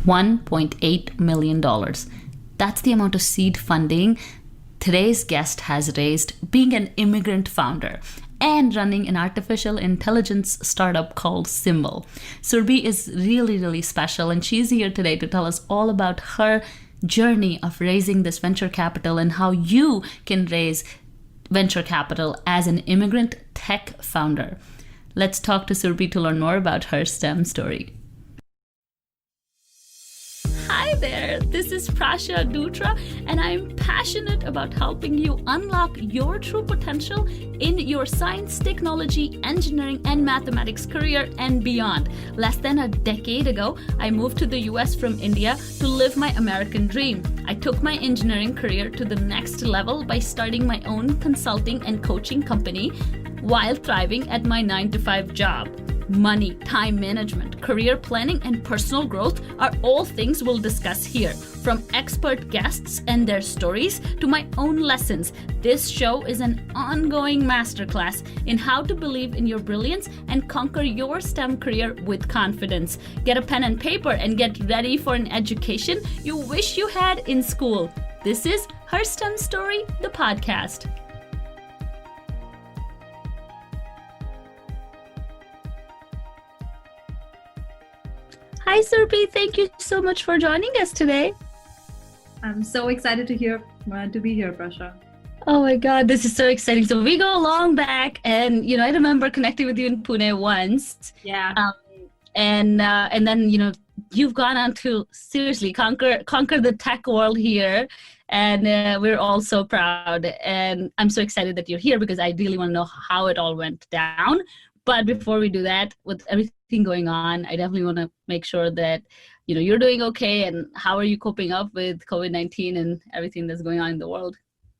$1.8 million. That's the amount of seed funding today's guest has raised being an immigrant founder and running an artificial intelligence startup called Symbl. Surbhi is really, really special, and she's here today to tell us all about her journey of raising this venture capital and how you can raise venture capital as an immigrant tech founder. Let's talk to Surbhi to learn more about her STEM story. Hi there, this is Prasha Dutra, and I'm passionate about helping you unlock your true potential in your science, technology, engineering, and mathematics career and beyond. Less than a decade ago, I moved to the US from India to live my American dream. I took my engineering career to the next level by starting my own consulting and coaching company while thriving at my 9-to-5 job. Money, time management, career planning, and personal growth are all things we'll discuss here. From expert guests and their stories to my own lessons, this show is an ongoing masterclass in how to believe in your brilliance and conquer your STEM career with confidence. Get a pen and paper and get ready for an education you wish you had in school. This is Her STEM Story, the podcast. Hi, Surbhi. Thank you so much for joining us today. I'm so excited to be here, Prasha. Oh my God, this is so exciting. So we go long back, and I remember connecting with you in Pune once. Yeah. And then you've gone on to seriously conquer the tech world here, and we're all so proud. And I'm so excited that you're here because I really want to know how it all went down. But before we do that, with everything going on, I definitely want to make sure that you're doing okay. And how are you coping up with COVID-19 and everything that's going on in the world?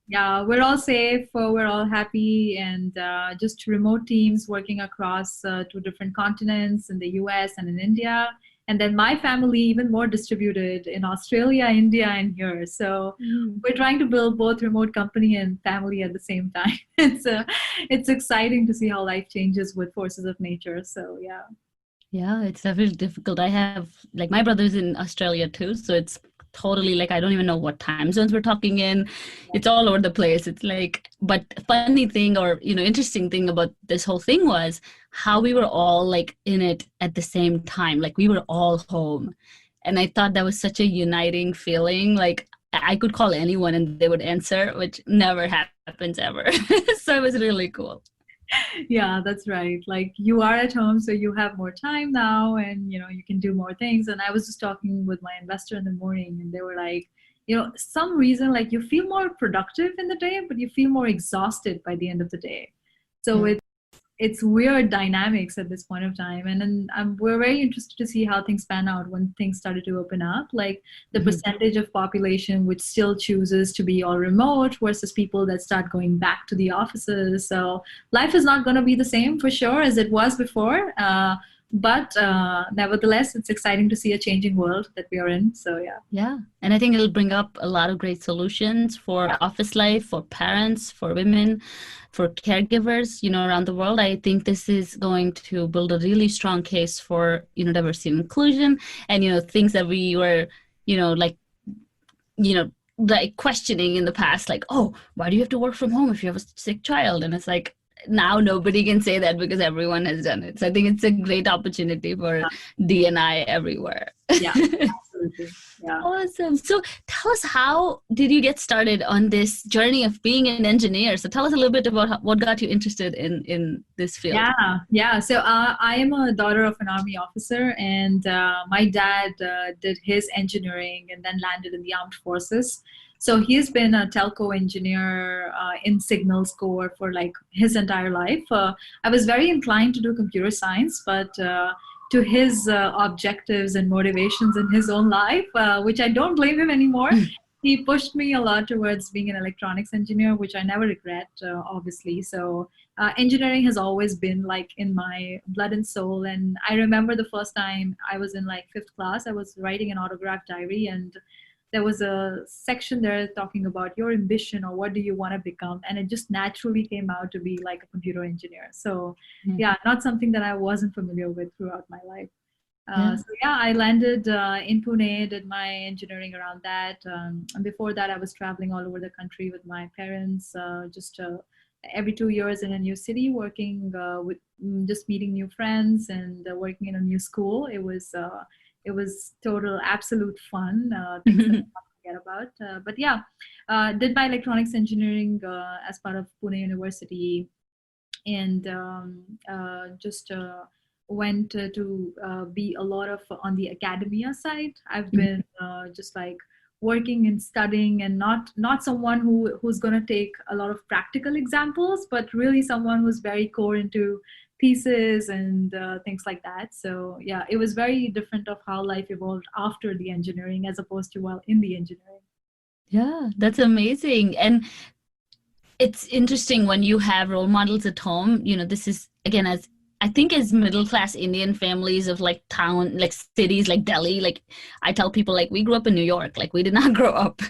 Yeah, we're all safe. We're all happy, and just remote teams working across 2 different continents in the US and in India. And then my family even more distributed in Australia, India, and here. So we're trying to build both remote company and family at the same time. It's exciting to see how life changes with forces of nature. So yeah. Yeah, it's definitely difficult. I have my brother's in Australia too, so it's totally I don't even know what time zones we're talking in. It's all over the place. It's but funny thing or interesting thing about this whole thing was how we were all in it at the same time. We were all home, and I thought that was such a uniting feeling. I could call anyone and they would answer, which never happens ever. So it was really cool. Yeah, that's right. You are at home, so you have more time now, and you can do more things. And I was just talking with my investor in the morning, and they were some reason you feel more productive in the day, but you feel more exhausted by the end of the day. So it's weird dynamics at this point of time, and then we're very interested to see how things pan out when things started to open up, the percentage of population which still chooses to be all remote versus people that start going back to the offices. So life is not going to be the same for sure as it was before, but nevertheless, it's exciting to see a changing world that we are in. So yeah, and I think it'll bring up a lot of great solutions for office life, for parents, for women, for caregivers around the world. I think this is going to build a really strong case for diversity and inclusion, and things that we were questioning in the past, oh, why do you have to work from home if you have a sick child? And it's now nobody can say that because everyone has done it. So I think it's a great opportunity for D&I everywhere. Yeah, absolutely. Yeah. Awesome. So tell us, how did you get started on this journey of being an engineer? So tell us a little bit about what got you interested in this field. Yeah. So I am a daughter of an Army officer, and my dad did his engineering and then landed in the armed forces. So he's been a telco engineer in Signals Corps for his entire life. I was very inclined to do computer science, but to his objectives and motivations in his own life, which I don't blame him anymore, he pushed me a lot towards being an electronics engineer, which I never regret, obviously. So engineering has always been in my blood and soul. And I remember the first time I was in 5th class, I was writing an autograph diary, and there was a section there talking about your ambition or what do you want to become. And it just naturally came out to be a computer engineer. So yeah, not something that I wasn't familiar with throughout my life. Yeah. So yeah, I landed in Pune, did my engineering around that. And before that, I was traveling all over the country with my parents, just every 2 years in a new city, working with just meeting new friends and working in a new school. It was total absolute fun. Things that I can't forget about. But yeah, did my electronics engineering as part of Pune University, and just went to be a lot of on the academia side. I've been just like working and studying, and not someone who's going to take a lot of practical examples, but really someone who's very core into thesis and things like that. So yeah, it was very different of how life evolved after the engineering as opposed to while in the engineering. Yeah, that's amazing. And it's interesting when you have role models at home. This is again, as I think, as middle class Indian families of like like cities like Delhi, like I tell people, like, we grew up in New York, like we did not grow up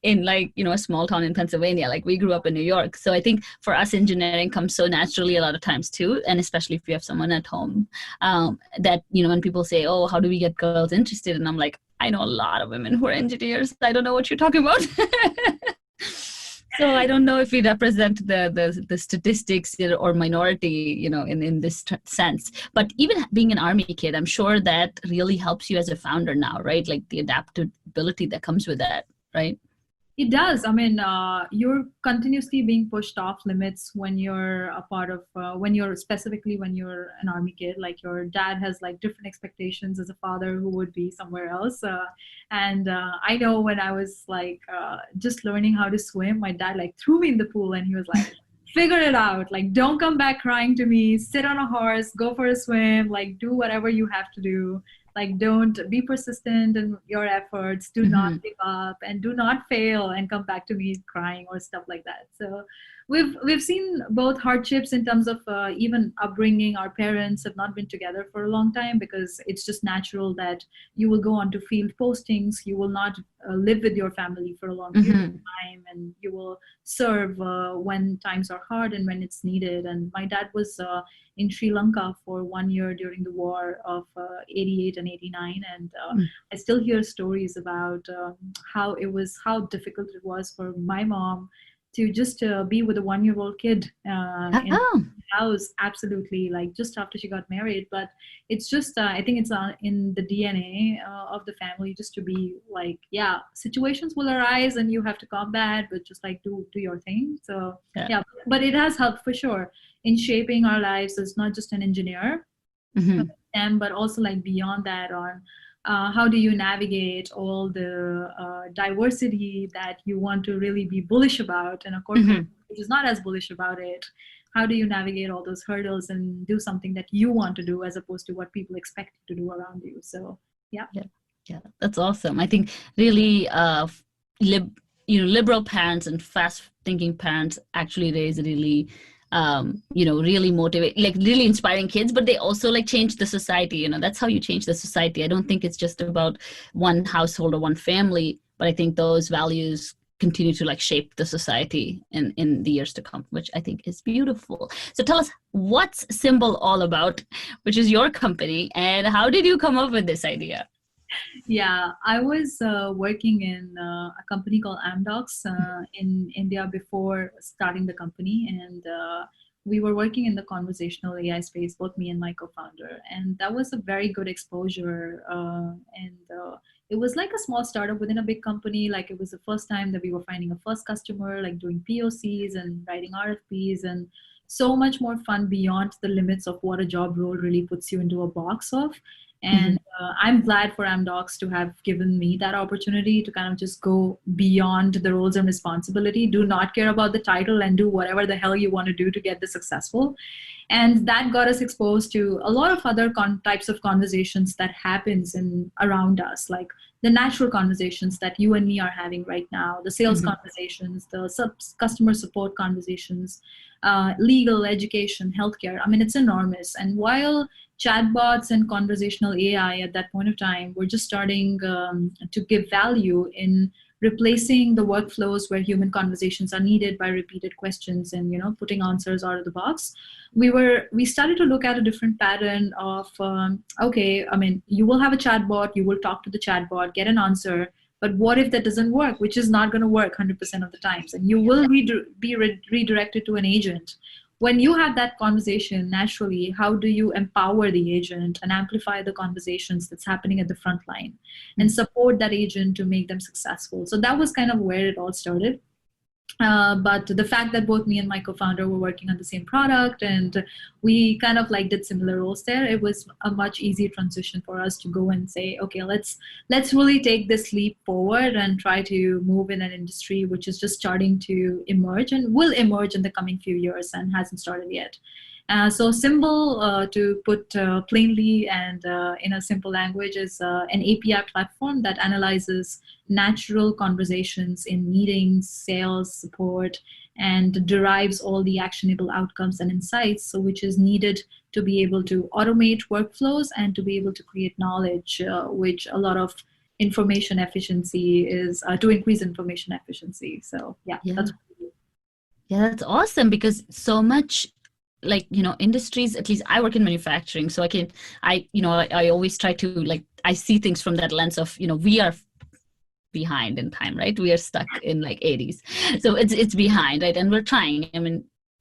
in like a small town in Pennsylvania. Like we grew up in New York. So I think for us, engineering comes so naturally a lot of times too, and especially if you have someone at home, that when people say, oh, how do we get girls interested, and I'm like, I know a lot of women who are engineers. I don't know what you're talking about. So I don't know if we represent the statistics or minority, in this sense. But even being an army kid, I'm sure that really helps you as a founder now, right? Like the adaptability that comes with that, right? It does. I mean, you're continuously being pushed off limits when you're a part of, specifically when you're an army kid. Like your dad has like different expectations as a father who would be somewhere else. And I know when I was like just learning how to swim, my dad like threw me in the pool and he was like, figure it out. Like, don't come back crying to me. Sit on a horse, go for a swim, like do whatever you have to do. Like, don't be persistent in your efforts, do not give up, and do not fail and come back to me crying or stuff like that. So we've seen both hardships in terms of even upbringing. Our parents have not been together for a long time because it's just natural that you will go on to field postings, you will not live with your family for a long period of time, and you will serve when times are hard and when it's needed. And my dad was in Sri Lanka for 1 year during the war of 88 and 89. And I still hear stories about how difficult it was for my mom to just be with a 1-year-old kid in the house, absolutely, like just after she got married. But it's just, I think it's in the DNA of the family, just to be like, yeah, situations will arise and you have to combat, but just like do your thing. So yeah, but it has helped for sure in shaping our lives as not just an engineer, but also like beyond that on how do you navigate all the diversity that you want to really be bullish about, and a corporate which is not as bullish about it. How do you navigate all those hurdles and do something that you want to do as opposed to what people expect you to do around you? So yeah, that's awesome. I think really liberal parents and fast thinking parents actually raise really really motivate, like really inspiring kids, but they also like change the society. That's how you change the society. I don't think it's just about one household or one family, but I think those values continue to like shape the society in the years to come, which I think is beautiful. So tell us, what's Symbl all about, which is your company, and how did you come up with this idea? Yeah, I was working in a company called Amdocs in India before starting the company, and we were working in the conversational AI space, both me and my co-founder, and that was a very good exposure. And it was like a small startup within a big company. Like it was the first time that we were finding a first customer, like doing POCs and writing RFPs, and so much more fun beyond the limits of what a job role really puts you into a box of. And I'm glad for Amdocs to have given me that opportunity to kind of just go beyond the roles and responsibility, do not care about the title, and do whatever the hell you want to do to get this successful. And that got us exposed to a lot of other types of conversations that happens around us, like the natural conversations that you and me are having right now, the sales conversations, the customer support conversations, legal, education, healthcare. I mean, it's enormous. And while chatbots and conversational AI at that point of time were just starting to give value in replacing the workflows where human conversations are needed by repeated questions and putting answers out of the box. We started to look at a different pattern of okay, I mean, you will have a chatbot, you will talk to the chatbot, get an answer, but what if that doesn't work, which is not going to work 100% of the times, and you will be redirected to an agent. When you have that conversation naturally, how do you empower the agent and amplify the conversations that's happening at the front line and support that agent to make them successful? So that was kind of where it all started. But the fact that both me and my co-founder were working on the same product and we kind of like did similar roles there, it was a much easier transition for us to go and say, okay, let's really take this leap forward and try to move in an industry which is just starting to emerge and will emerge in the coming few years and hasn't started yet. So Symbl, to put plainly and in a simple language, is an API platform that analyzes natural conversations in meetings, sales, support, and derives all the actionable outcomes and insights, so which is needed to be able to automate workflows and to be able to create knowledge, which a lot of information efficiency is to increase information efficiency. So yeah. That's what we do. Yeah, that's awesome, because so much, like, industries, at least I work in manufacturing, so I always try to, like, I see things from that lens of, we are behind in time, right? We are stuck in like 80s. So it's behind, right? And we're trying,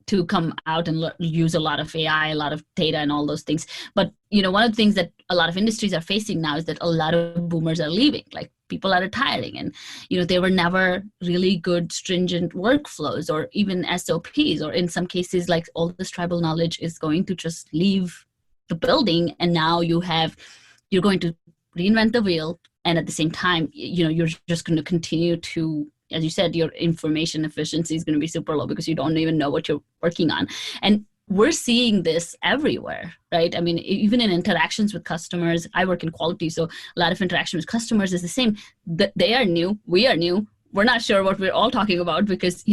to come out and use a lot of AI, a lot of data and all those things. But, one of the things that a lot of industries are facing now is that a lot of boomers are leaving, like people are retiring, and, they were never really good, stringent workflows or even SOPs, or in some cases, like all this tribal knowledge is going to just leave the building. And now you're going to reinvent the wheel. And at the same time, you're just going to continue to, as you said, your information efficiency is going to be super low because you don't even know what you're working on. And we're seeing this everywhere, right? I mean, even in interactions with customers, I work in quality, so a lot of interaction with customers is the same. They are new, we are new. We're not sure what we're all talking about because,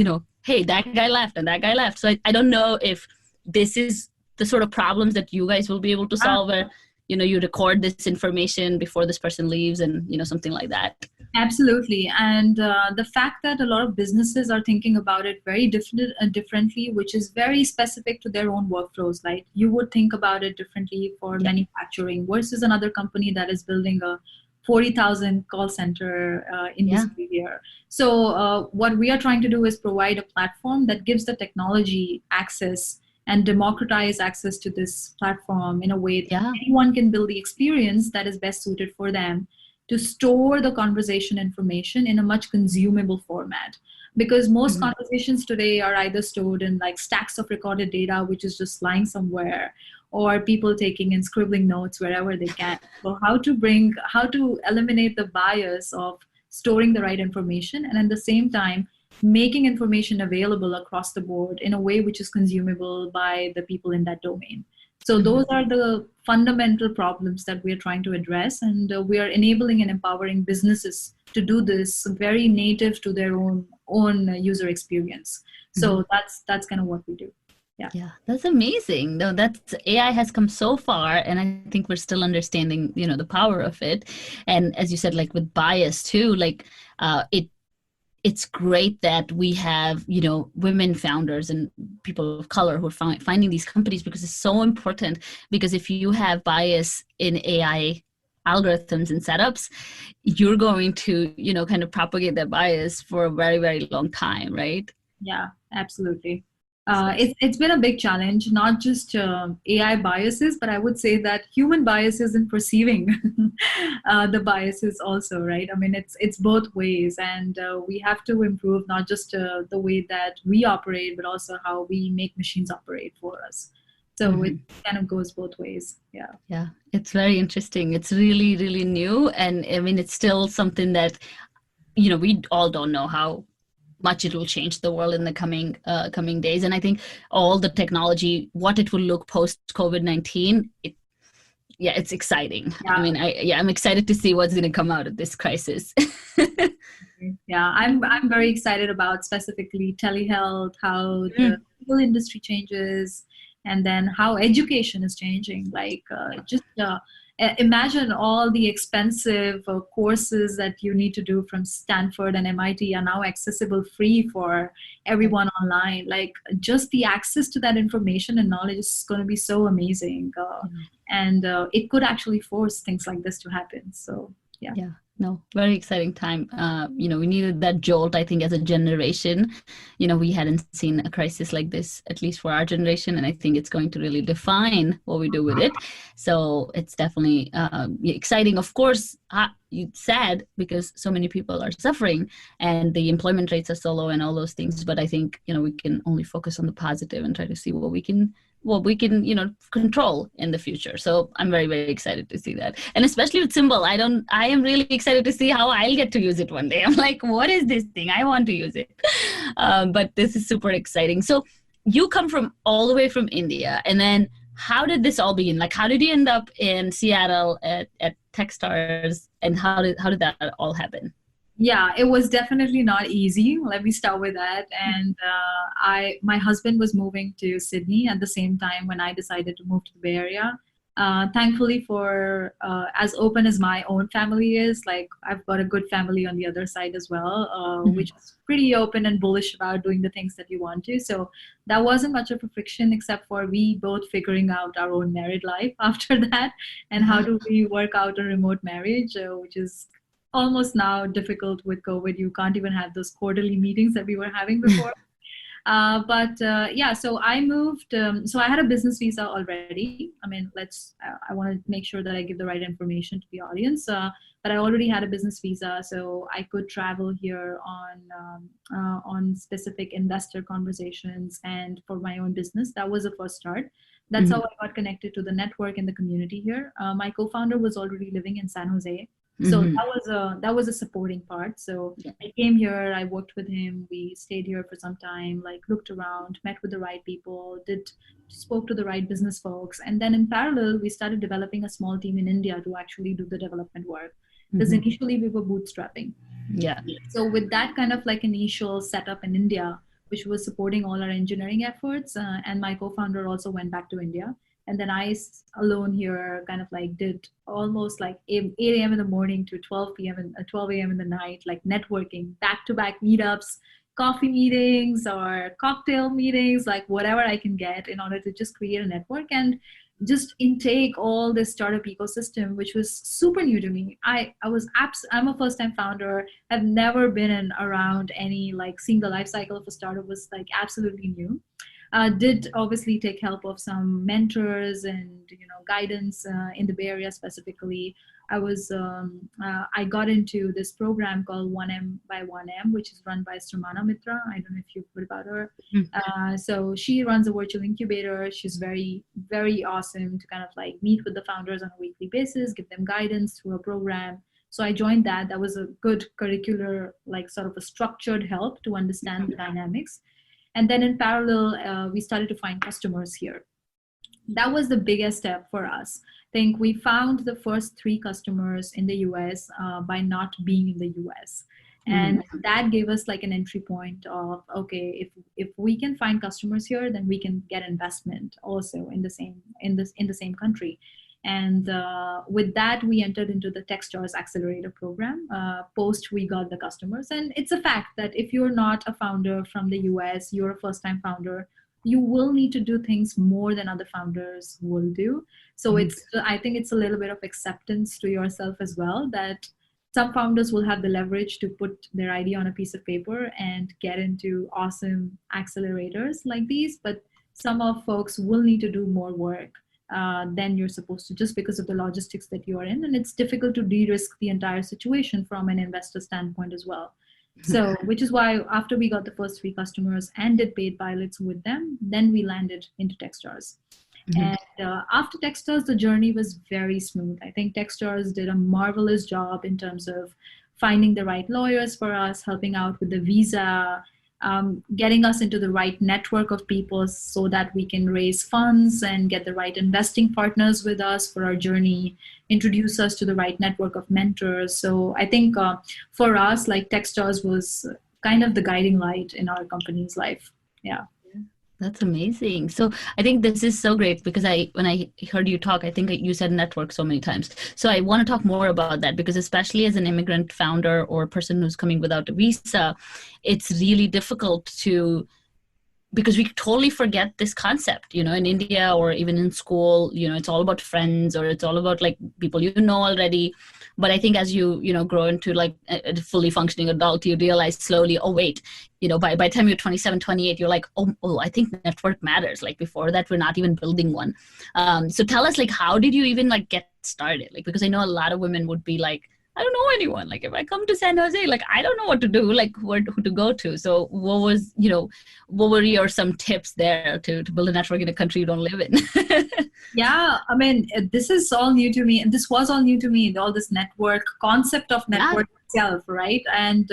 hey, that guy left and that guy left. So I don't know if this is the sort of problems that you guys will be able to solve, where you record this information before this person leaves and, something like that. Absolutely. And the fact that a lot of businesses are thinking about it very differently, which is very specific to their own workflows. Like you would think about it differently for manufacturing versus another company that is building a 40,000 call center industry here. So what we are trying to do is provide a platform that gives the technology access and democratize access to this platform in a way that anyone can build the experience that is best suited for them to store the conversation information in a much consumable format. Because most conversations today are either stored in like stacks of recorded data, which is just lying somewhere, or people taking and scribbling notes wherever they can. So how to eliminate the bias of storing the right information and at the same time making information available across the board in a way which is consumable by the people in that domain. So those are the fundamental problems that we are trying to address, and we are enabling and empowering businesses to do this very native to their own user experience. So that's kind of what we do. Yeah, that's amazing. No, AI has come so far, and I think we're still understanding, the power of it. And as you said, like with bias too, like it's great that we have, women founders and people of color who are finding these companies, because it's so important. Because if you have bias in AI algorithms and setups, you're going to, kind of propagate that bias for a very, very long time, right? Yeah, absolutely. It's been a big challenge, not just AI biases, but I would say that human biases in perceiving the biases also, right? I mean, it's both ways, and we have to improve not just the way that we operate, but also how we make machines operate for us. So it kind of goes both ways. Yeah, it's very interesting. It's really, really new, and I mean, it's still something that we all don't know how much it will change the world in the coming days. And I think all the technology, what it will look post COVID-19, it's exciting. I mean, I'm excited to see what's going to come out of this crisis. I'm very excited about specifically telehealth, how the legal industry changes, and then how education is changing. Like Imagine all the expensive courses that you need to do from Stanford and MIT are now accessible free for everyone online. Like just the access to that information and knowledge is going to be so amazing. And it could actually force things like this to happen. So, yeah. Yeah. No, very exciting time. We needed that jolt, I think, as a generation. We hadn't seen a crisis like this, at least for our generation, and I think it's going to really define what we do with it. So it's definitely exciting. Of course, it's sad because so many people are suffering and the employment rates are so low and all those things. But I think, we can only focus on the positive and try to see what we can control in the future. So I'm very, very excited to see that. And especially with Symbl, I am really excited to see how I'll get to use it one day. I'm like, what is this thing? I want to use it. But this is super exciting. So you come from all the way from India. And then how did this all begin? Like, how did you end up in Seattle at Techstars? And how did that all happen? Yeah, it was definitely not easy. Let me start with that. And my husband was moving to Sydney at the same time when I decided to move to the Bay Area. Thankfully, for as open as my own family is, like I've got a good family on the other side as well, which is pretty open and bullish about doing the things that you want to. So that wasn't much of a friction, except for we both figuring out our own married life after that, and how do we work out a remote marriage, which is almost now difficult with COVID. You can't even have those quarterly meetings that we were having before. So I moved. So I had a business visa already. I mean, I want to make sure that I give the right information to the audience. But I already had a business visa, so I could travel here on specific investor conversations and for my own business. That was the first start. That's how I got connected to the network and the community here. My co-founder was already living in San Jose. So that was a supporting part. So I came here, I worked with him, we stayed here for some time, like looked around, met with the right people, spoke to the right business folks. And then in parallel, we started developing a small team in India to actually do the development work. Because initially we were bootstrapping. Yeah. So with that kind of like initial setup in India, which was supporting all our engineering efforts, and my co-founder also went back to India. And then I alone here kind of like did almost like 8 a.m. in the morning to 12 a.m. in the night, like networking, back-to-back meetups, coffee meetings or cocktail meetings, like whatever I can get in order to just create a network and just intake all this startup ecosystem, which was super new to me. I'm a first-time founder. I've never been around any, like seeing the life cycle of a startup was like absolutely new. Did obviously take help of some mentors and guidance in the Bay Area specifically. I got into this program called 1M by 1M, which is run by Sramana Mitra. I don't know if you've heard about her. So she runs a virtual incubator. She's very, very awesome to kind of like meet with the founders on a weekly basis, give them guidance through a program. So I joined that. That was a good curricular, like sort of a structured help to understand the dynamics. And then in parallel, we started to find customers here. That was the biggest step for us. I think we found the first 3 customers in the US by not being in the US. And that gave us like an entry point of, okay, if we can find customers here, then we can get investment also in the same country. And with that, we entered into the Techstars Accelerator program. Post, we got the customers. And it's a fact that if you're not a founder from the US, you're a first-time founder, you will need to do things more than other founders will do. So I think it's a little bit of acceptance to yourself as well, that some founders will have the leverage to put their idea on a piece of paper and get into awesome accelerators like these. But some of folks will need to do more work than you're supposed to, just because of the logistics that you are in. And it's difficult to de-risk the entire situation from an investor standpoint as well. So, which is why after we got the first 3 customers and did paid pilots with them, then we landed into Techstars. And after Techstars, the journey was very smooth. I think Techstars did a marvelous job in terms of finding the right lawyers for us, helping out with the visa, getting us into the right network of people so that we can raise funds and get the right investing partners with us for our journey, introduce us to the right network of mentors. So I think for us, like Techstars was kind of the guiding light in our company's life. Yeah. That's amazing. So I think this is so great because when I heard you talk, I think you said network so many times. So I want to talk more about that because especially as an immigrant founder or a person who's coming without a visa, it's really difficult to, because we totally forget this concept, in India or even in school, it's all about friends or it's all about like people already. But I think as you grow into like a fully functioning adult, you realize slowly, oh, wait, by the time you're 27, 28, you're like, oh, I think network matters. Like before that, we're not even building one. So tell us, like, how did you even like get started? Like, because I know a lot of women would be like, I don't know anyone. Like if I come to San Jose, like I don't know what to do, like who to go to. So what were your some tips there to build a network in a country you don't live in? Yeah, I mean, this is all new to me, and this was all new to me, all this network concept of network itself, right? And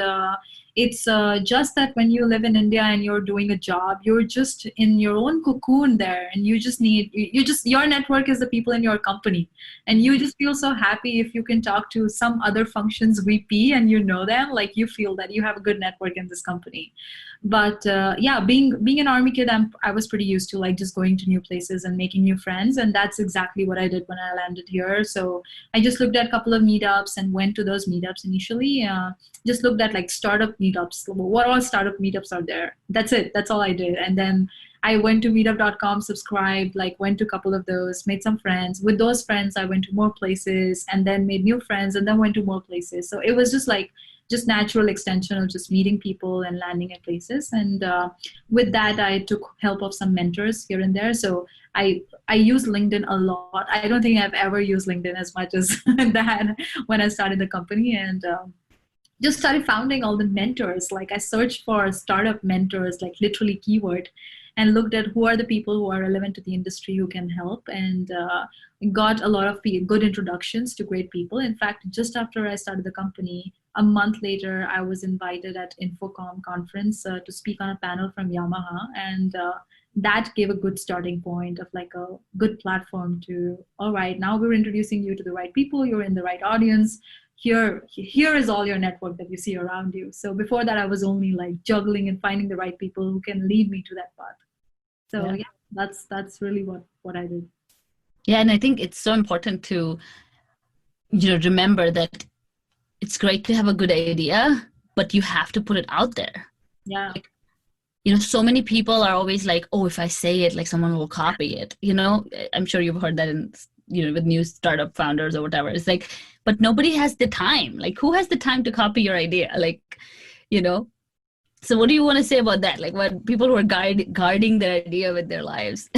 it's just that when you live in India and you're doing a job, you're just in your own cocoon there, and you just need, your network is the people in your company, and you just feel so happy if you can talk to some other functions VP and you know them, like you feel that you have a good network in this company. But yeah, being an army kid, I was pretty used to like just going to new places and making new friends, and that's exactly what I did when I landed here. So I just looked at a couple of meetups and went to those meetups initially. Just looked at like startup meetups. What all startup meetups are there? That's it. That's all I did. And then I went to meetup.com, subscribed, like went to a couple of those, made some friends. With those friends, I went to more places and then made new friends and then went to more places. So it was just natural extension of just meeting people and landing at places. And with that, I took help of some mentors here and there. So I use LinkedIn a lot. I don't think I've ever used LinkedIn as much as that when I started the company, and just started founding all the mentors. Like I searched for startup mentors, like literally keyword, and looked at who are the people who are relevant to the industry who can help, and got a lot of good introductions to great people. In fact, just after I started the company, a month later, I was invited at Infocom conference to speak on a panel from Yamaha, and that gave a good starting point of like a good platform to, all right, now we're introducing you to the right people, you're in the right audience. Here is all your network that you see around you. So before that, I was only like juggling and finding the right people who can lead me to that path. So yeah, that's really what I did. Yeah, and I think it's so important to remember that it's great to have a good idea, but you have to put it out there. Yeah. Like, so many people are always like, oh, if I say it, like someone will copy it. I'm sure you've heard that in with new startup founders or whatever. It's like, but nobody has the time. Like, who has the time to copy your idea? Like, so what do you want to say about that? Like, what people who are guarding their idea with their lives?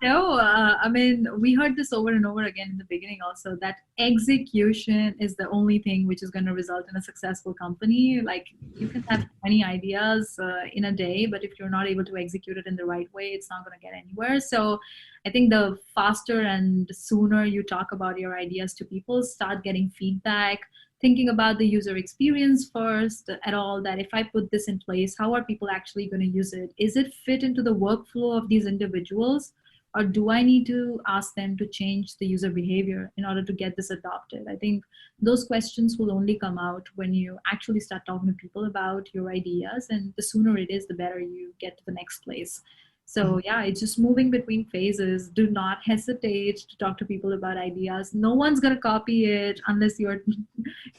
No, I mean, we heard this over and over again in the beginning also, that execution is the only thing which is going to result in a successful company. Like you can have many ideas in a day, but if you're not able to execute it in the right way, it's not going to get anywhere. So I think the faster and sooner you talk about your ideas to people, start getting feedback, thinking about the user experience first at all, that if I put this in place, how are people actually going to use it? Is it fit into the workflow of these individuals? Or do I need to ask them to change the user behavior in order to get this adopted? I think those questions will only come out when you actually start talking to people about your ideas, and the sooner it is, the better you get to the next place. So yeah, it's just moving between phases. Do not hesitate to talk to people about ideas. No one's going to copy it unless you're,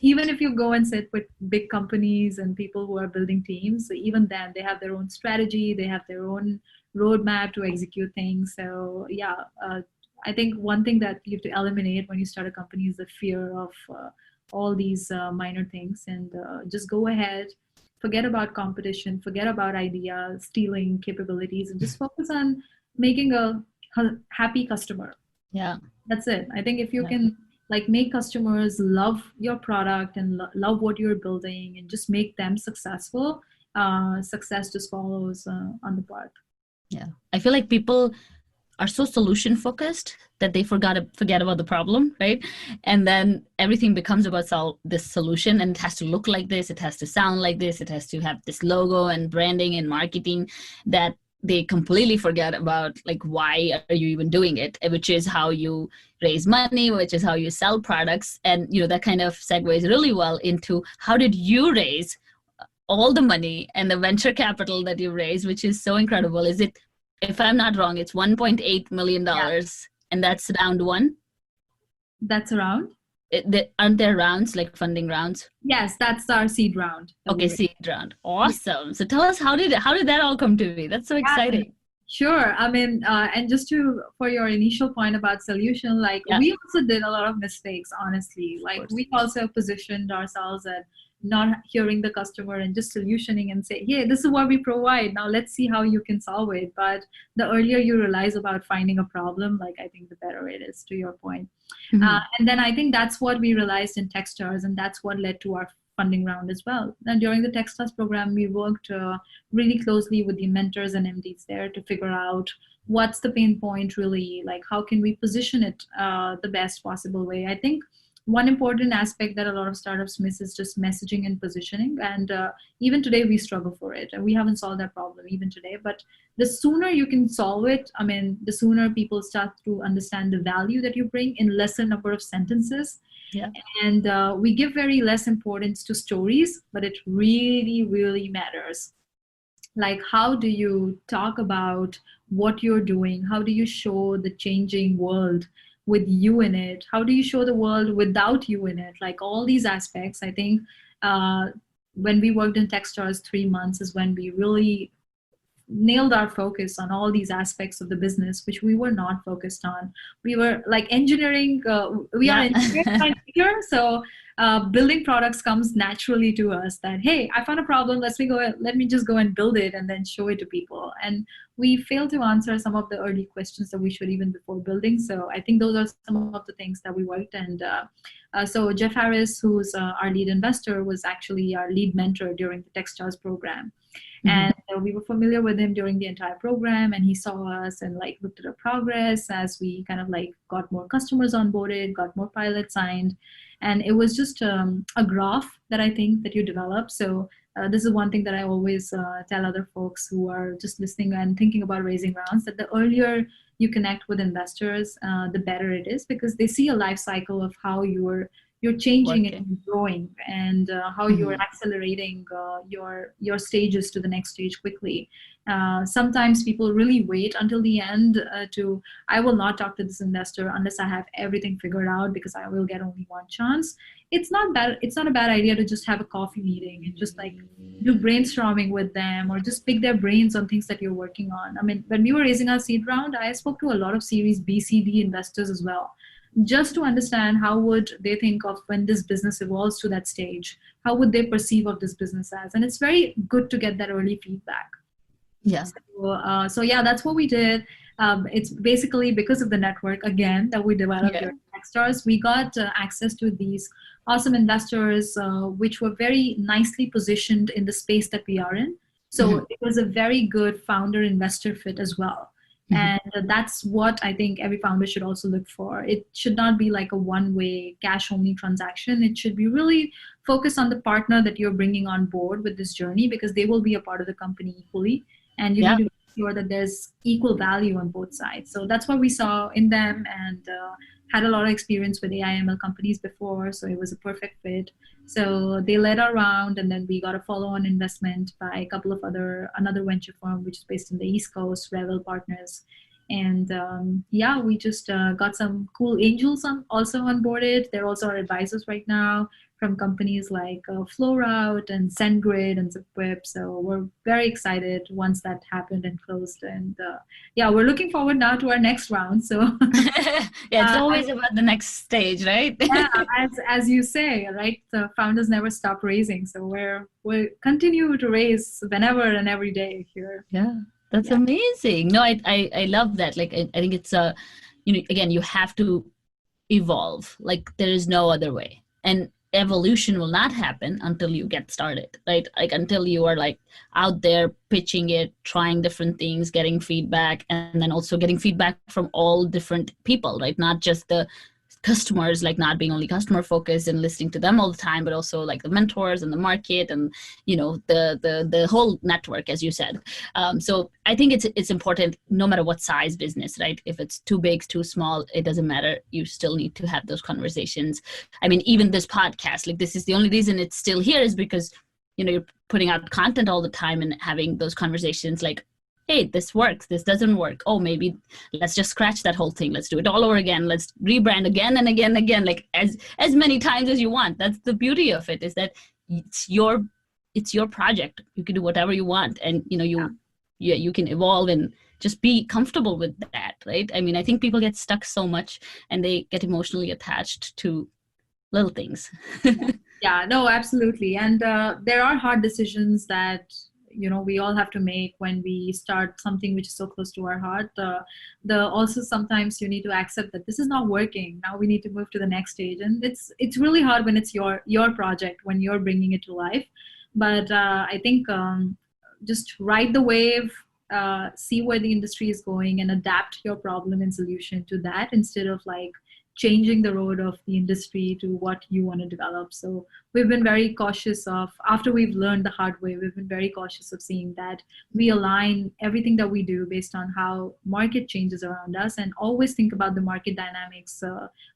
even if you go and sit with big companies and people who are building teams, so even then they have their own strategy, they have their own roadmap to execute things. So yeah, I think one thing that you have to eliminate when you start a company is the fear of all these minor things, and just go ahead. Forget about competition, forget about ideas, stealing capabilities, and just focus on making a happy customer. Yeah. That's it. I think if you can like make customers love your product and love what you're building and just make them successful, success just follows on the path. Yeah. I feel like people are so solution focused that they forget about the problem, right? And then everything becomes about this solution, and it has to look like this, it has to sound like this, it has to have this logo and branding and marketing, that they completely forget about like, why are you even doing it, which is how you raise money, which is how you sell products. And that kind of segues really well into how did you raise all the money and the venture capital that you raised, which is so incredible. Is it if I'm not wrong, it's $1.8 million, and that's round one. That's around. Aren't there rounds, like funding rounds? Yes, that's our seed round. Okay, seed round. Awesome. So tell us, how did that all come to be? That's so exciting. Sure. I mean, and just for your initial point about solution, like we also did a lot of mistakes, honestly. Like we also positioned ourselves at not hearing the customer and just solutioning and say, hey, this is what we provide. Now let's see how you can solve it. But the earlier you realize about finding a problem, like I think the better it is, to your point. Mm-hmm. And then I think that's what we realized in Techstars, and that's what led to our funding round as well. And during the Techstars program, we worked really closely with the mentors and MDs there to figure out what's the pain point really, like how can we position it the best possible way. I think one important aspect that a lot of startups miss is just messaging and positioning. And even today we struggle for it. And we haven't solved that problem even today. But the sooner you can solve it, I mean, the sooner people start to understand the value that you bring in lesser number of sentences. Yeah. And we give very less importance to stories, but it really, really matters. Like, how do you talk about what you're doing? How do you show the changing world with you in it? How do you show the world without you in it? Like all these aspects, I think when we worked in Techstars 3 months is when we really nailed our focus on all these aspects of the business, which we were not focused on. We were like engineering, we are engineering here, so building products comes naturally to us that, hey, I found a problem, let me just go and build it and then show it to people. And we failed to answer some of the early questions that we should even before building. So I think those are some of the things that we worked. And so Jeff Harris, who's our lead investor, was actually our lead mentor during the Techstars program. And we were familiar with him during the entire program, and he saw us and like looked at our progress as we kind of like got more customers onboarded, got more pilots signed. And it was just a graph that I think that you develop. So this is one thing that I always tell other folks who are just listening and thinking about raising rounds, that the earlier you connect with investors, the better it is, because they see a life cycle of how you're changing and growing, and how you're accelerating your stages to the next stage quickly. Sometimes people really wait until the end I will not talk to this investor unless I have everything figured out because I will get only one chance. It's not a bad idea to just have a coffee meeting and just like do brainstorming with them, or just pick their brains on things that you're working on. I mean, when we were raising our seed round, I spoke to a lot of Series B, C, D investors as well, just to understand how would they think of when this business evolves to that stage, how would they perceive of this business as. And it's very good to get that early feedback. Yeah. So yeah, that's what we did. It's basically because of the network, again, that we developed during Techstars. We got access to these awesome investors, which were very nicely positioned in the space that we are in. So it was a very good founder-investor fit as well. And that's what I think every founder should also look for. It should not be like a one-way cash-only transaction. It should be really focused on the partner that you're bringing on board with this journey, because they will be a part of the company equally. And you need to make sure that there's equal value on both sides. So that's what we saw in them, and had a lot of experience with AI/ML companies before, so it was a perfect fit. So they led our round, and then we got a follow-on investment by a couple of another venture firm, which is based in the East Coast, Revel Partners. And we just got some cool angels also onboarded. They're also our advisors right now from companies like FlowRoute and SendGrid and ZipWhip. So we're very excited once that happened and closed. And we're looking forward now to our next round. So it's always about the next stage, right? as you say, right? The founders never stop raising. So we'll continue to raise whenever and every day here. Yeah. That's amazing. No, I love that. Like, I think it's again, you have to evolve. Like, there is no other way. And evolution will not happen until you get started, right? Like, until you are like out there pitching it, trying different things, getting feedback, and then also getting feedback from all different people, right? Not just the customers, like not being only customer focused and listening to them all the time, but also like the mentors and the market and the whole network, as you said. So I think it's important, no matter what size business, right? If it's too big, too small, it doesn't matter. You still need to have those conversations. I mean, even this podcast, like, this is the only reason it's still here is because you're putting out content all the time and having those conversations like hey, this works, this doesn't work. Oh, maybe let's just scratch that whole thing. Let's do it all over again. Let's rebrand again and again and again, like as many times as you want. That's the beauty of it, is that it's your project. You can do whatever you want, and you can evolve and just be comfortable with that, right? I mean, I think people get stuck so much and they get emotionally attached to little things. Yeah, no, absolutely. And there are hard decisions that we all have to make when we start something which is so close to our heart. Also sometimes you need to accept that this is not working. Now we need to move to the next stage, and it's really hard when it's your project, when you're bringing it to life. But I think just ride the wave, see where the industry is going, and adapt your problem and solution to that, instead of like changing the road of the industry to what you want to develop. So we've been very cautious of, after we've learned the hard way, we've been very cautious of seeing that we align everything that we do based on how market changes around us, and always think about the market dynamics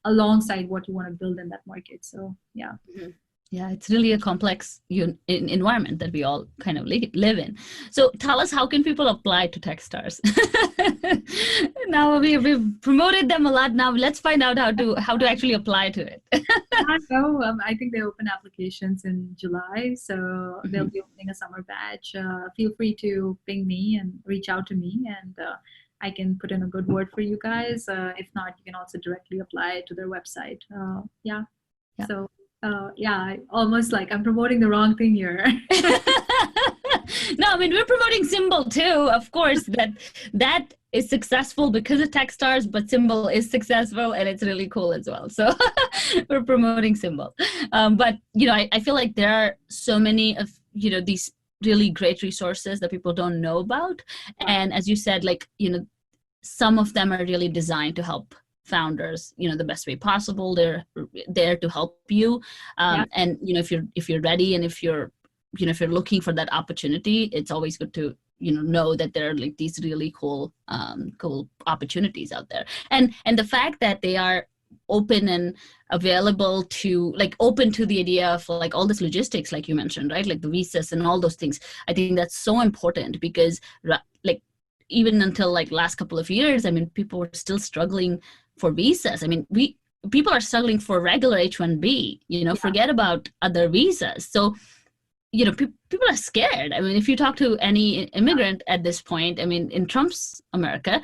alongside what you want to build in that market. So yeah. Mm-hmm. Yeah, it's really a complex environment that we all kind of live in. So tell us, how can people apply to Techstars? Now we've promoted them a lot. Now let's find out how to actually apply to it. I think they open applications in July, so they'll be opening a summer batch. Feel free to ping me and reach out to me, and I can put in a good word for you guys. If not, you can also directly apply to their website. Yeah. So. I almost like I'm promoting the wrong thing here. No, I mean, we're promoting Symbl too. Of course, that is successful because of Techstars, but Symbl is successful and it's really cool as well. So we're promoting Symbl. But I feel like there are so many of these really great resources that people don't know about, and as you said, like some of them are really designed to help founders the best way possible. They're there to help you, and if you're ready, and if you're looking for that opportunity, it's always good to know that there are like these really cool opportunities out there, and the fact that they are open and available to, like, open to the idea of like all this logistics, like you mentioned, right, like the visas and all those things. I think that's so important, because like even until like last couple of years, I mean, people were still struggling for visas. I mean, people are struggling for regular H-1B, forget about other visas. So, people are scared. I mean, if you talk to any immigrant at this point, I mean, in Trump's America,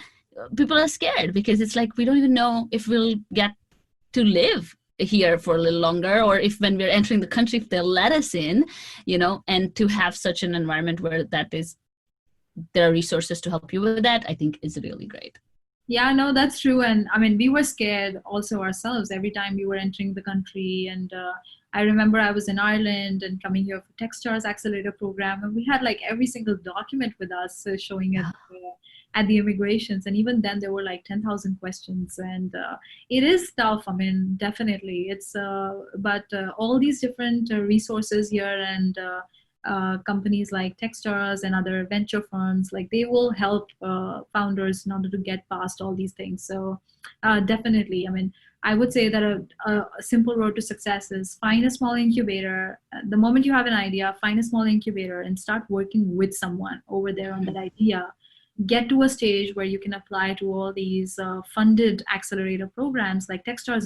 people are scared because it's like, we don't even know if we'll get to live here for a little longer, or if when we're entering the country, if they'll let us in, and to have such an environment where there are resources to help you with that, I think is really great. Yeah, no, that's true. And I mean, we were scared also ourselves every time we were entering the country. And I remember I was in Ireland and coming here for Techstars Accelerator program, and we had like every single document with us showing it at the immigrations. And even then there were like 10,000 questions, and it is tough. I mean, definitely it's, but all these different resources here, and companies like Techstars and other venture firms, like they will help founders in order to get past all these things. So definitely, I mean, I would say that a simple road to success is find a small incubator. The moment you have an idea, find a small incubator and start working with someone over there on that idea. Get to a stage where you can apply to all these funded accelerator programs, like Techstars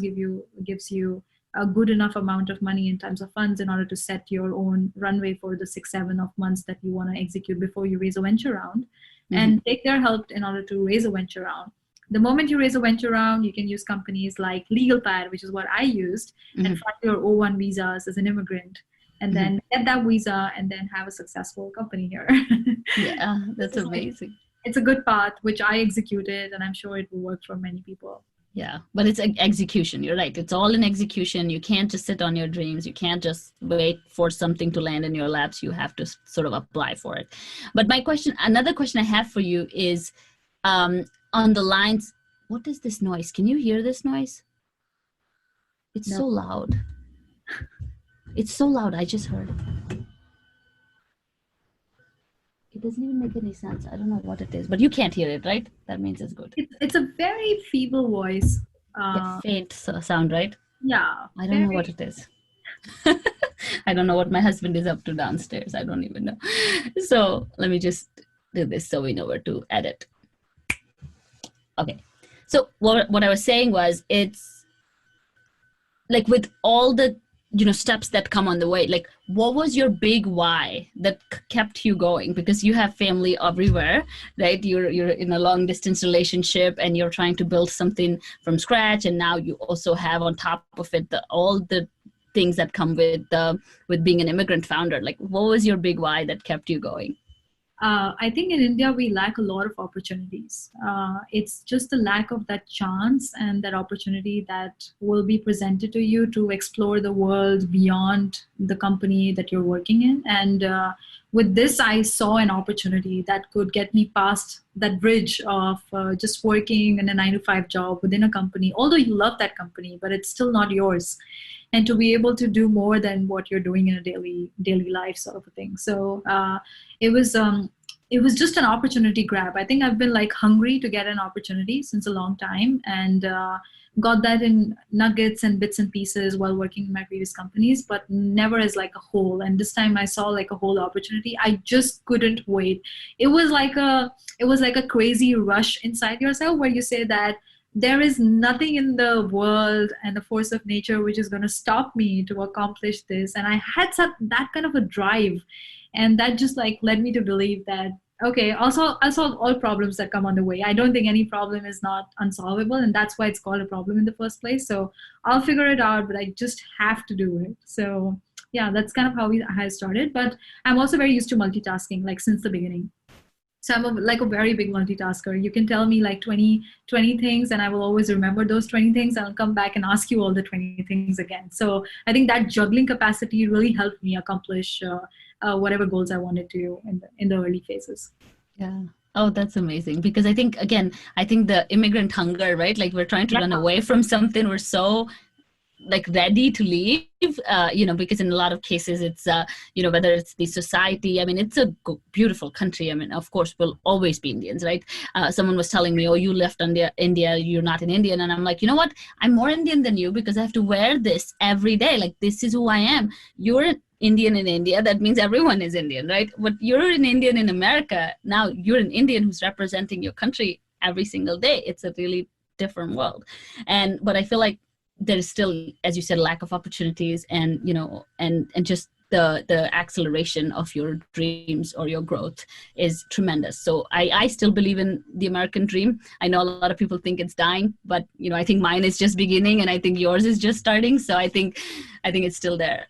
gives you a good enough amount of money in terms of funds in order to set your own runway for the 6-7 months that you want to execute before you raise a venture round, and take their help in order to raise a venture round. The moment you raise a venture round, you can use companies like LegalPad, which is what I used, and file your O1 visas as an immigrant, and then get that visa, and then have a successful company here. Yeah, that's amazing. It's a good path, which I executed, and I'm sure it will work for many people. Yeah, but it's execution. You're right. It's all in execution. You can't just sit on your dreams. You can't just wait for something to land in your laps. You have to sort of apply for it. But another question I have for you is on the lines, what is this noise? Can you hear this noise? It's so loud. It's so loud. I just heard it. It doesn't even make any sense. I don't know what it is, but you can't hear it, right? That means it's good. It's a very feeble voice. Faint sound, right? Yeah. I don't know what it is. I don't know what my husband is up to downstairs. I don't even know. So let me just do this so we know where to edit. Okay. So what I was saying was, it's like with all the steps that come on the way, like what was your big why that kept you going? Because you have family everywhere, right? You're in a long distance relationship and you're trying to build something from scratch, and now you also have on top of it all the things that come with being an immigrant founder. Like what was your big why that kept you going? I think in India, we lack a lot of opportunities. It's just the lack of that chance and that opportunity that will be presented to you to explore the world beyond the company that you're working in. And with this, I saw an opportunity that could get me past that bridge of just working in a 9 to 5 job within a company, although you love that company, but it's still not yours. And to be able to do more than what you're doing in a daily life sort of a thing. So it was just an opportunity grab. I think I've been like hungry to get an opportunity since a long time, and got that in nuggets and bits and pieces while working in my previous companies, but never as like a whole. And this time I saw like a whole opportunity. I just couldn't wait. It was like a crazy rush inside yourself where you say that there is nothing in the world and the force of nature which is going to stop me to accomplish this. And I had that kind of a drive, and that just like led me to believe that, okay, also I'll solve all problems that come on the way. I don't think any problem is not unsolvable, and that's why it's called a problem in the first place. So I'll figure it out, but I just have to do it. So yeah, that's kind of how I started. But I'm also very used to multitasking, like since the beginning. So I'm like a very big multitasker. You can tell me like 20 things and I will always remember those 20 things. I'll come back and ask you all the 20 things again. So I think that juggling capacity really helped me accomplish whatever goals I wanted to in the early phases. Yeah. Oh, that's amazing. Because I think the immigrant hunger, right? Like we're trying to run away from something. We're so like ready to leave, because in a lot of cases it's, whether it's the society, I mean, it's a beautiful country. I mean, of course, we'll always be Indians, right? Someone was telling me, oh, you left India, you're not an Indian. And I'm like, you know what? I'm more Indian than you because I have to wear this every day. Like, this is who I am. You're an Indian in India. That means everyone is Indian, right? But you're an Indian in America. Now you're an Indian who's representing your country every single day. It's a really different world. But I feel like there's still, as you said, lack of opportunities and just the acceleration of your dreams or your growth is tremendous. So I still believe in the American dream. I know a lot of people think it's dying, but I think mine is just beginning and I think yours is just starting. So I think it's still there.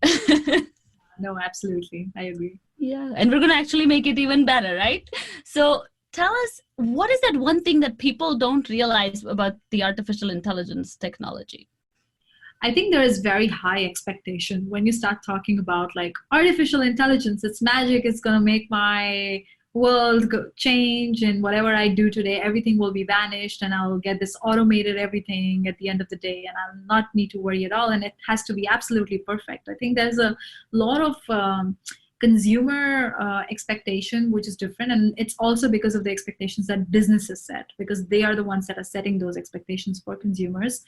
No, absolutely. I agree. Yeah. And we're going to actually make it even better, right? So tell us, what is that one thing that people don't realize about the artificial intelligence technology? I think there is very high expectation when you start talking about like artificial intelligence. It's magic. It's going to make my world change, and whatever I do today, everything will be vanished and I'll get this automated everything at the end of the day and I'll not need to worry at all. And it has to be absolutely perfect. I think there's a lot of consumer expectation, which is different. And it's also because of the expectations that businesses set, because they are the ones that are setting those expectations for consumers.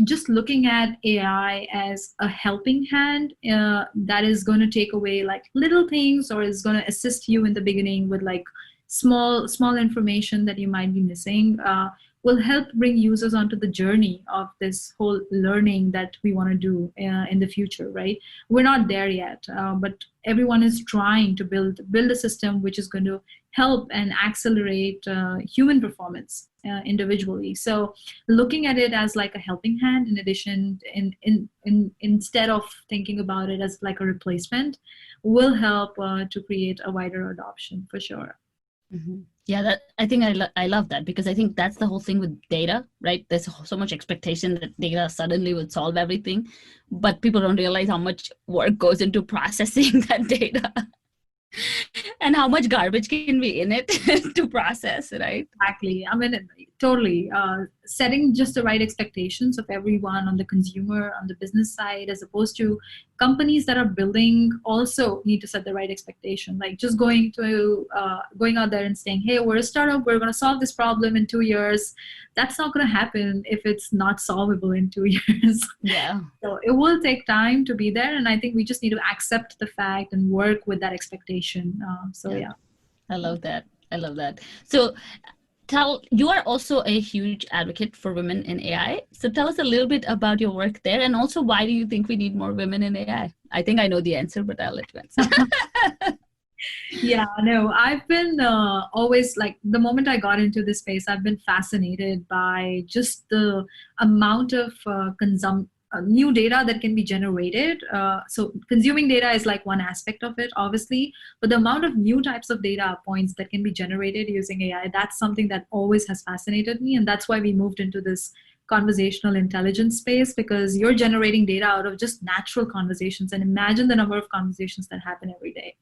Just looking at AI as a helping hand that is going to take away like little things or is going to assist you in the beginning with like small information that you might be missing, will help bring users onto the journey of this whole learning that we want to do in the future, right? We're not there yet, but everyone is trying to build a system which is going to help and accelerate human performance individually. So looking at it as like a helping hand, in addition, instead of thinking about it as like a replacement, will help to create a wider adoption for sure. Mm-hmm. Yeah, I think I love that, because I think that's the whole thing with data, right? There's so much expectation that data suddenly would solve everything, but people don't realize how much work goes into processing that data and how much garbage can be in it to process, right? Exactly. I mean, totally. Setting just the right expectations of everyone on the consumer, on the business side, as opposed to companies that are building also need to set the right expectation. Like just going out there and saying, hey, we're a startup, we're going to solve this problem in 2 years. That's not going to happen if it's not solvable in 2 years. Yeah. So it will take time to be there. And I think we just need to accept the fact and work with that expectation. Yeah. I love that. I love that. So you are also a huge advocate for women in AI. So tell us a little bit about your work there, and also why do you think we need more women in AI? I think I know the answer, but I'll let you answer. Yeah, no, I've been always like the moment I got into this space, I've been fascinated by just the amount of new data that can be generated. So consuming data is like one aspect of it, obviously, but the amount of new types of data points that can be generated using AI, that's something that always has fascinated me. And that's why we moved into this conversational intelligence space, because you're generating data out of just natural conversations. And imagine the number of conversations that happen every day.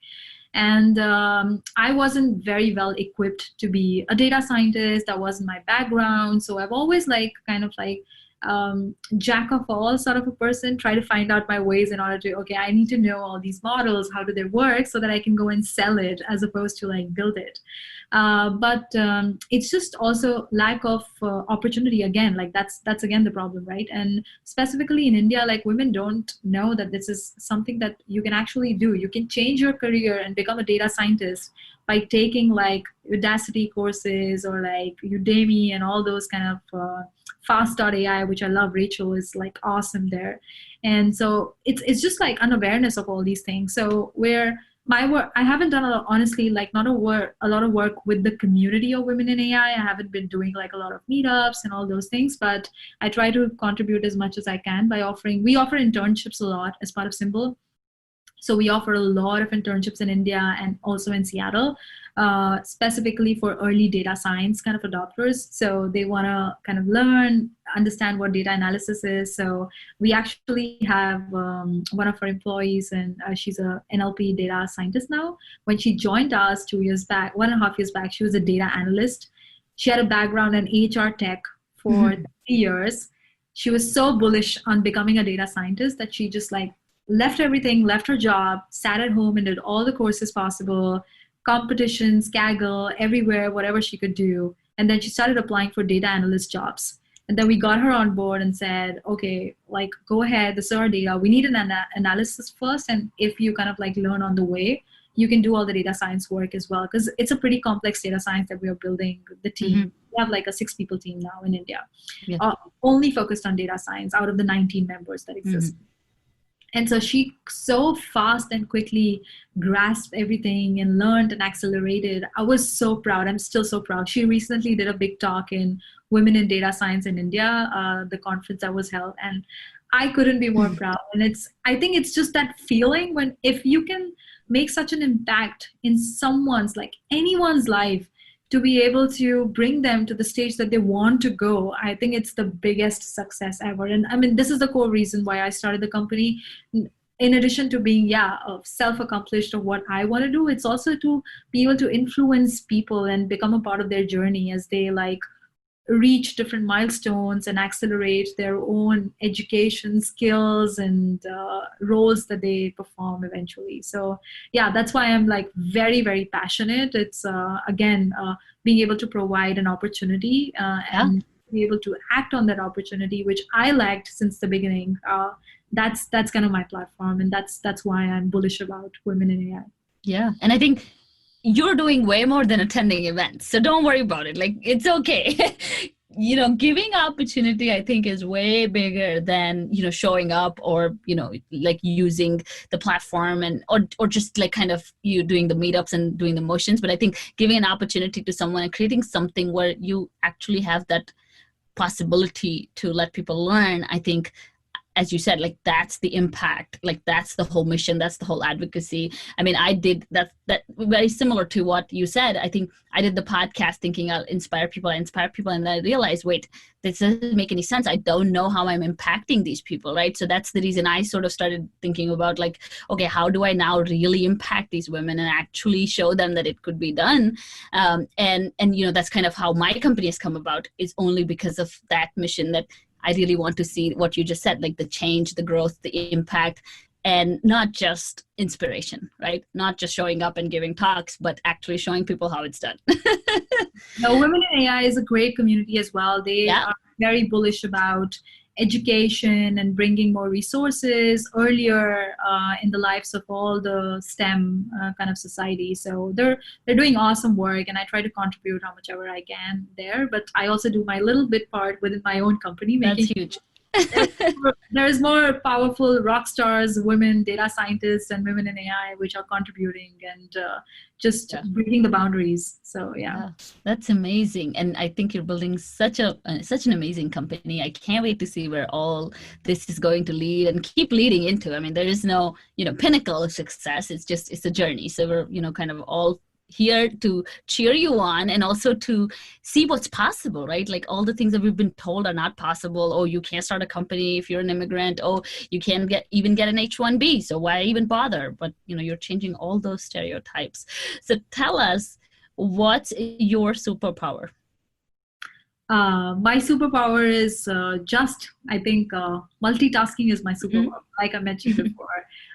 And I wasn't very well equipped to be a data scientist. That wasn't my background. So I've always like kind of like jack of all sort of a person, try to find out my ways in order to, okay, I need to know all these models, how do they work, so that I can go and sell it as opposed to like build it. But it's just also lack of opportunity again. Like that's again the problem, right? And specifically in India, like women don't know that this is something that you can actually do. You can change your career and become a data scientist by taking like Udacity courses or like Udemy and all those kind of Fast.ai, which I love. Rachel is like awesome there. And so it's just like unawareness of all these things. So where my work, I haven't done a lot, honestly, like not a lot of work with the community of women in AI. I haven't been doing like a lot of meetups and all those things, but I try to contribute as much as I can by we offer internships a lot as part of Symbl. So we offer a lot of internships in India and also in Seattle, specifically for early data science kind of adopters. So they want to kind of learn, understand what data analysis is. So we actually have one of our employees, and she's a NLP data scientist now. When she joined us 1.5 years back, she was a data analyst. She had a background in HR tech for 3 years. She was so bullish on becoming a data scientist that she just like left everything, left her job, sat at home and did all the courses possible, competitions, Kaggle, everywhere, whatever she could do. And then she started applying for data analyst jobs. And then we got her on board and said, okay, like go ahead, this is our data. We need an analysis first. And if you kind of like learn on the way, you can do all the data science work as well. Because it's a pretty complex data science that we are building the team. Mm-hmm. We have like a 6-people team now in India, only focused on data science out of the 19 members that exist. Mm-hmm. And so she so fast and quickly grasped everything and learned and accelerated. I was so proud. I'm still so proud. She recently did a big talk in Women in Data Science in India, the conference that was held. And I couldn't be more proud. And I think it's just that feeling when if you can make such an impact in someone's, like anyone's life, to be able to bring them to the stage that they want to go, I think it's the biggest success ever. And I mean, this is the core reason why I started the company. In addition to being, self-accomplished of what I want to do, it's also to be able to influence people and become a part of their journey as they like reach different milestones and accelerate their own education skills and roles that they perform eventually. So that's why I'm like very, very passionate. It's being able to provide an opportunity and be able to act on that opportunity, which I lacked since the beginning. That's kind of my platform, and that's why I'm bullish about women in AI. Yeah, and I think you're doing way more than attending events. So don't worry about it. Like, it's okay. Giving opportunity, I think, is way bigger than, showing up or, like using the platform or just like kind of you doing the meetups and doing the motions. But I think giving an opportunity to someone and creating something where you actually have that possibility to let people learn, I think, as you said, like that's the impact, like that's the whole mission, that's the whole advocacy. I mean, I did that very similar to what you said. I think I did the podcast thinking I'll inspire people, and I realized, wait, this doesn't make any sense. I don't know how I'm impacting these people, right? So that's the reason I sort of started thinking about like, okay, how do I now really impact these women and actually show them that it could be done? And that's kind of how my company has come about, is only because of that mission, that I really want to see what you just said, like the change, the growth, the impact, and not just inspiration, right? Not just showing up and giving talks, but actually showing people how it's done. No, Women in AI is a great community as well. They are very bullish about education and bringing more resources earlier in the lives of all the STEM kind of society. So they're doing awesome work, and I try to contribute how much ever I can there. But I also do my little bit part within my own company, That's making huge. there's more powerful rock stars, women data scientists, and women in AI, which are contributing and just breaking the boundaries. So yeah. That's amazing, and I think you're building such an amazing company. I can't wait to see where all this is going to lead and keep leading into. I mean, there is no pinnacle of success. It's a journey. So we're kind of all here to cheer you on and also to see what's possible, right? Like all the things that we've been told are not possible. Oh, you can't start a company if you're an immigrant. Oh, you can't even get an H-1B. So why even bother? But you're changing all those stereotypes. So tell us, what's your superpower? My superpower is I think multitasking is my superpower. Like I mentioned before,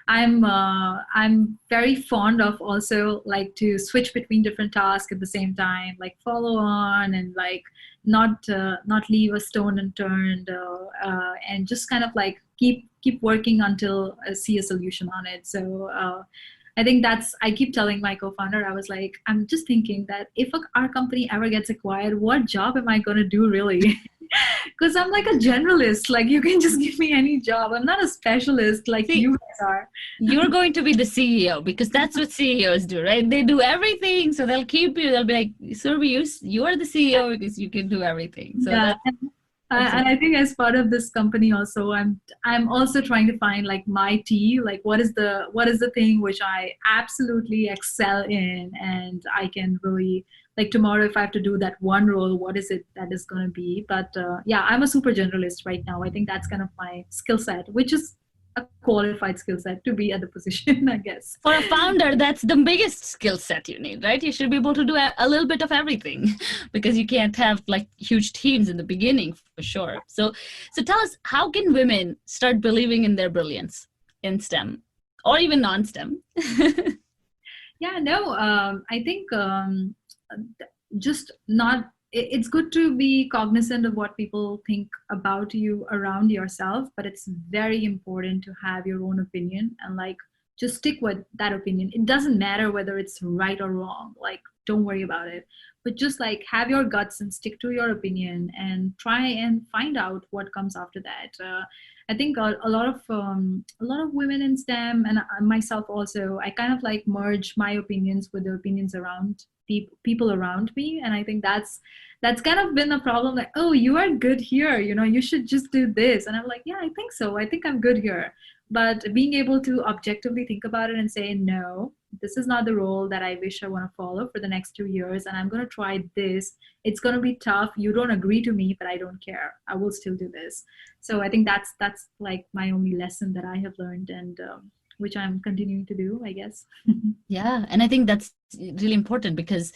I'm very fond of also like to switch between different tasks at the same time, like follow on and like not leave a stone unturned, and just kind of like keep working until I see a solution on it. So I think I keep telling my co-founder, I was like, I'm just thinking that if our company ever gets acquired, what job am I going to do really? Because I'm like a generalist. Like you can just give me any job. I'm not a specialist like you guys are. You're going to be the CEO because that's what CEOs do, right? They do everything. So they'll keep you. They'll be like, Surbhi, you are the CEO because you can do everything. So yeah. And I think as part of this company also, I'm also trying to find like my tea, like what is the thing which I absolutely excel in, and I can really like tomorrow if I have to do that one role, what is it that is going to be? But yeah, I'm a super generalist right now. I think that's kind of my skill set, which is a qualified skill set to be at the position, I guess. For a founder, that's the biggest skill set you need, right? You should be able to do a little bit of everything because you can't have like huge teams in the beginning for sure. So tell us, how can women start believing in their brilliance in STEM or even non-STEM? Yeah, no, I think just not it's good to be cognizant of what people think about you around yourself, but it's very important to have your own opinion and like just stick with that opinion. It doesn't matter whether it's right or wrong, like don't worry about it, but just like have your guts and stick to your opinion and try and find out what comes after that. I think a lot of women in STEM and myself also, I kind of like merge my opinions with the opinions around people around me, and I think that's kind of been a problem. Like, oh, you are good here, you should just do this, and I'm like, yeah, I think so. I think I'm good here. But being able to objectively think about it and say, no, this is not the role that I wish I want to follow for the next 2 years, and I'm going to try this. It's going to be tough. You don't agree to me, but I don't care. I will still do this. So I think that's like my only lesson that I have learned, and which I'm continuing to do, I guess. Yeah, and I think that's really important because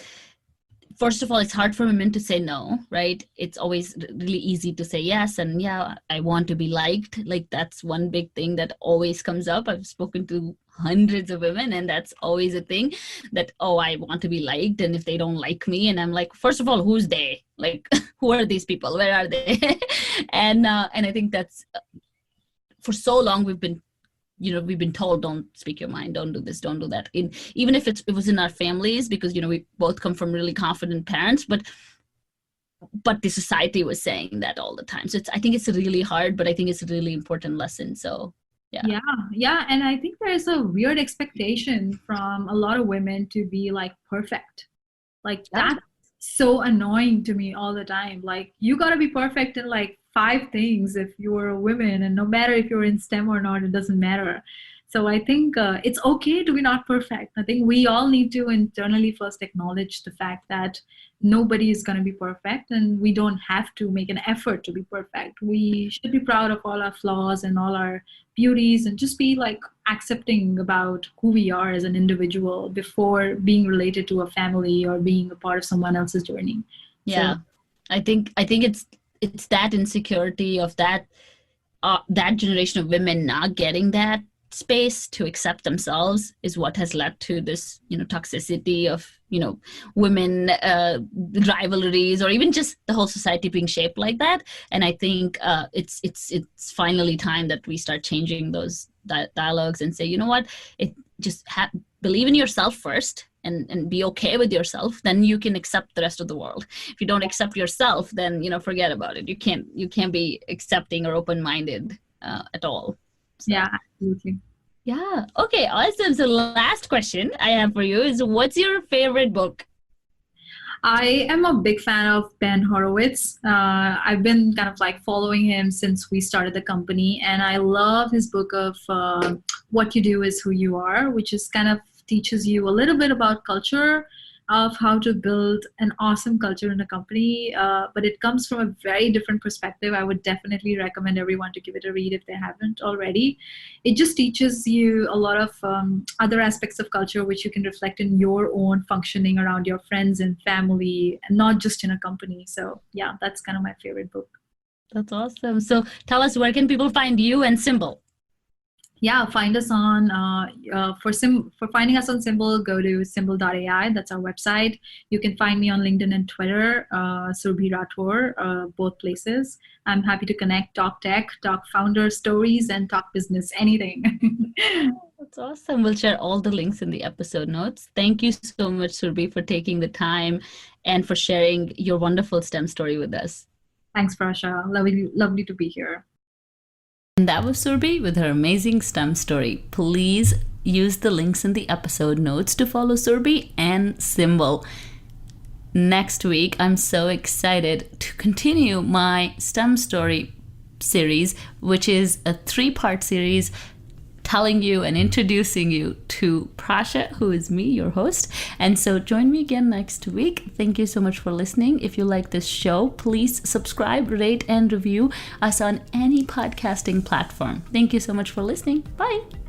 first of all, it's hard for women to say no, right? It's always really easy to say yes. And yeah, I want to be liked. Like that's one big thing that always comes up. I've spoken to hundreds of women, and that's always a thing that, oh, I want to be liked. And if they don't like me, and I'm like, first of all, who's they? Like, who are these people? Where are they? And I think that's for so long we've been told, don't speak your mind, don't do this, don't do that. Even if it was in our families, because, we both come from really confident parents, but the society was saying that all the time. So I think it's really hard, but I think it's a really important lesson. So yeah. Yeah. And I think there's a weird expectation from a lot of women to be like perfect. Like that's so annoying to me all the time. Like you got to be perfect in like 5 things if you're a woman, and no matter if you're in STEM or not, it doesn't matter. So I think it's okay to be not perfect. I think we all need to internally first acknowledge the fact that nobody is going to be perfect, and we don't have to make an effort to be perfect. We should be proud of all our flaws and all our beauties, and just be like accepting about who we are as an individual before being related to a family or being a part of someone else's journey. Yeah. So, I think it's that insecurity of that generation of women not getting that space to accept themselves is what has led to this, toxicity of, women rivalries, or even just the whole society being shaped like that. And I think it's finally time that we start changing those dialogues and say, you know what, it just believe in yourself first, and be okay with yourself, then you can accept the rest of the world. If you don't accept yourself, then forget about it. You can't be accepting or open-minded at all. So. Yeah, absolutely. Yeah. Okay, awesome. So last question I have for you is, what's your favorite book? I am a big fan of Ben Horowitz. I've been kind of like following him since we started the company, and I love his book of What You Do Is Who You Are, which is kind of teaches you a little bit about culture, of how to build an awesome culture in a company, but it comes from a very different perspective. I would definitely recommend everyone to give it a read if they haven't already. It just teaches you a lot of other aspects of culture which you can reflect in your own functioning around your friends and family, and not just in a company. So yeah, that's kind of my favorite book. That's awesome. So tell us, where can people find you and Symbl? Yeah, find us on for finding us on Symbl, go to Symbl.ai. That's our website. You can find me on LinkedIn and Twitter, Surbhi Rathore, both places. I'm happy to connect, talk tech, talk founder stories, and talk business, anything. That's awesome. We'll share all the links in the episode notes. Thank you so much, Surbhi, for taking the time and for sharing your wonderful STEM story with us. Thanks, Prasha. Lovely to be here. And that was Surbhi with her amazing STEM story. Please use the links in the episode notes to follow Surbhi and Symbl. Next week, I'm so excited to continue my STEM story series, which is a 3-part series telling you and introducing you to Prasha, who is me, your host. And so join me again next week. Thank you so much for listening. If you like this show, please subscribe, rate, and review us on any podcasting platform. Thank you so much for listening. Bye.